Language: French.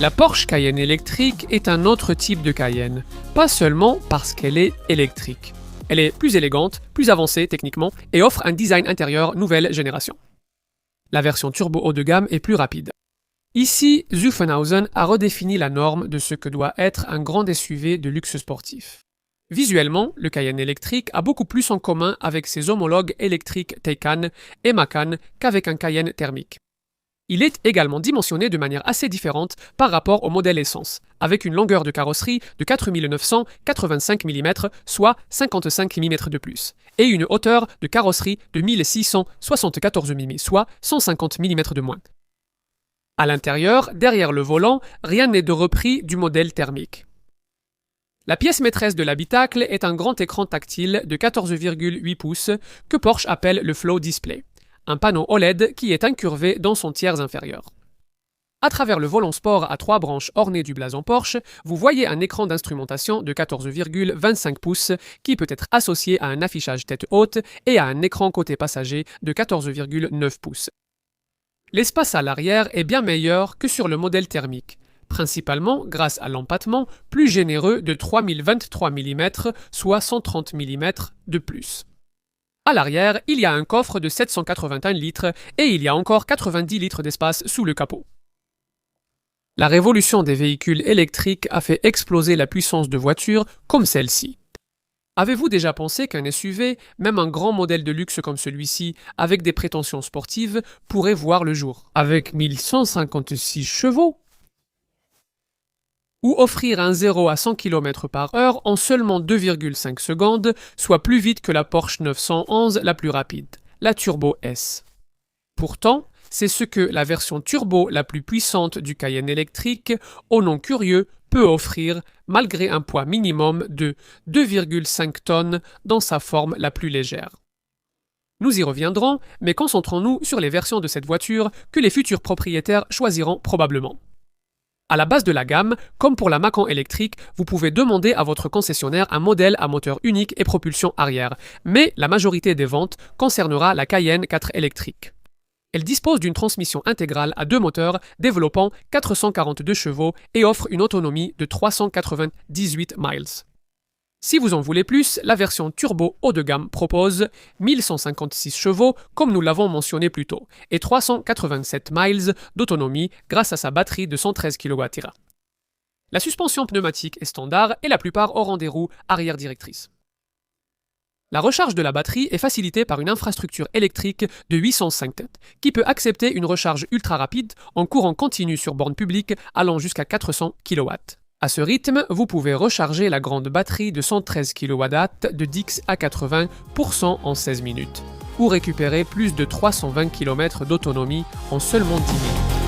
La Porsche Cayenne électrique est un autre type de Cayenne, pas seulement parce qu'elle est électrique. Elle est plus élégante, plus avancée techniquement et offre un design intérieur nouvelle génération. La version turbo haut de gamme est plus rapide. Ici, Zuffenhausen a redéfini la norme de ce que doit être un grand SUV de luxe sportif. Visuellement, le Cayenne électrique a beaucoup plus en commun avec ses homologues électriques Taycan et Macan qu'avec un Cayenne thermique. Il est également dimensionné de manière assez différente par rapport au modèle essence, avec une longueur de carrosserie de 4985 mm, soit 55 mm de plus, et une hauteur de carrosserie de 1674 mm, soit 150 mm de moins. À l'intérieur, derrière le volant, rien n'est de repris du modèle thermique. La pièce maîtresse de l'habitacle est un grand écran tactile de 14,8 pouces que Porsche appelle le Flow Display, un panneau OLED qui est incurvé dans son tiers inférieur. À travers le volant sport à 3 branches ornées du blason Porsche, vous voyez un écran d'instrumentation de 14,25 pouces qui peut être associé à un affichage tête haute et à un écran côté passager de 14,9 pouces. L'espace à l'arrière est bien meilleur que sur le modèle thermique, principalement grâce à l'empattement plus généreux de 3023 mm, soit 130 mm de plus. À l'arrière, il y a un coffre de 781 litres et il y a encore 90 litres d'espace sous le capot. La révolution des véhicules électriques a fait exploser la puissance de voitures comme celle-ci. Avez-vous déjà pensé qu'un SUV, même un grand modèle de luxe comme celui-ci, avec des prétentions sportives, pourrait voir le jour, avec 1156 chevaux? Ou offrir un 0 à 100 km/h en seulement 2,5 secondes, soit plus vite que la Porsche 911 la plus rapide, la Turbo S. Pourtant, c'est ce que la version turbo la plus puissante du Cayenne électrique, au nom curieux, peut offrir malgré un poids minimum de 2,5 tonnes dans sa forme la plus légère. Nous y reviendrons, mais concentrons-nous sur les versions de cette voiture que les futurs propriétaires choisiront probablement. À la base de la gamme, comme pour la Macan électrique, vous pouvez demander à votre concessionnaire un modèle à moteur unique et propulsion arrière, mais la majorité des ventes concernera la Cayenne 4 électrique. Elle dispose d'une transmission intégrale à 2 moteurs développant 442 chevaux et offre une autonomie de 398 miles. Si vous en voulez plus, la version turbo haut de gamme propose 1156 chevaux, comme nous l'avons mentionné plus tôt, et 387 miles d'autonomie grâce à sa batterie de 113 kWh. La suspension pneumatique est standard et la plupart auront des roues arrière directrices. La recharge de la batterie est facilitée par une infrastructure électrique de 805 têtes, qui peut accepter une recharge ultra rapide en courant continu sur borne publique allant jusqu'à 400 kW. À ce rythme, vous pouvez recharger la grande batterie de 113 kWh de 10 à 80% en 16 minutes, ou récupérer plus de 320 km d'autonomie en seulement 10 minutes.